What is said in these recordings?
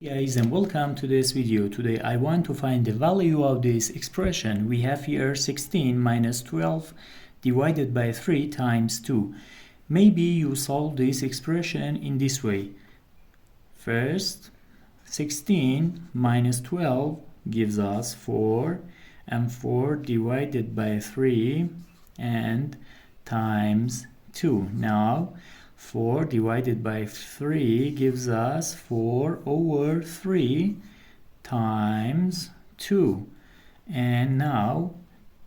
Guys, and welcome to this video. Today I want to find the value of this expression. We have here 16 minus 12 divided by 3 times 2. Maybe you solve this expression in this way. First, 16 minus 12 gives us 4, and 4 divided by 3 and times 2. Now 4 divided by 3 gives us 4 over 3 times 2. And now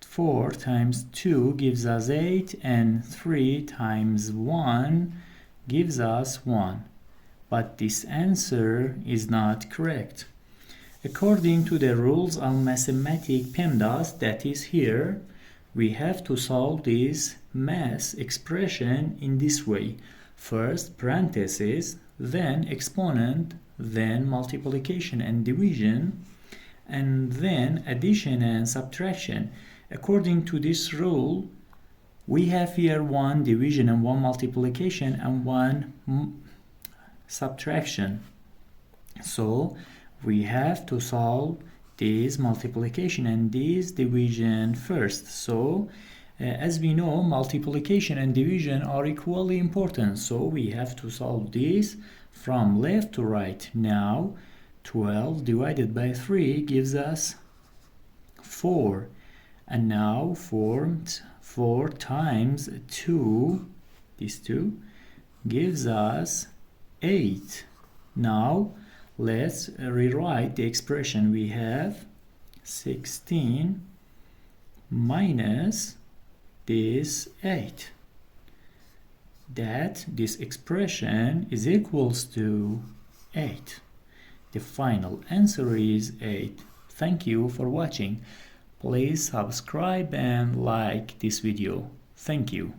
4 times 2 gives us 8, and 3 times 1 gives us 1. But this answer is not correct. According to the rules of mathematics PEMDAS, that is here, we have to solve this math expression in this way. First parentheses, then exponent, then multiplication and division, and then addition and subtraction. According to this rule, we have here one division and one multiplication and one subtraction. So we have to solve this multiplication and this division first. So as we know, multiplication and division are equally important, so we have to solve this from left to right. Now 12 divided by 3 gives us 4, and now 4 times 2, these 2, gives us 8. Now let's rewrite the expression. We have 16 minus this 8. That this expression is equals to 8. The final answer is 8. Thank you for watching. Please subscribe and like this video. Thank you.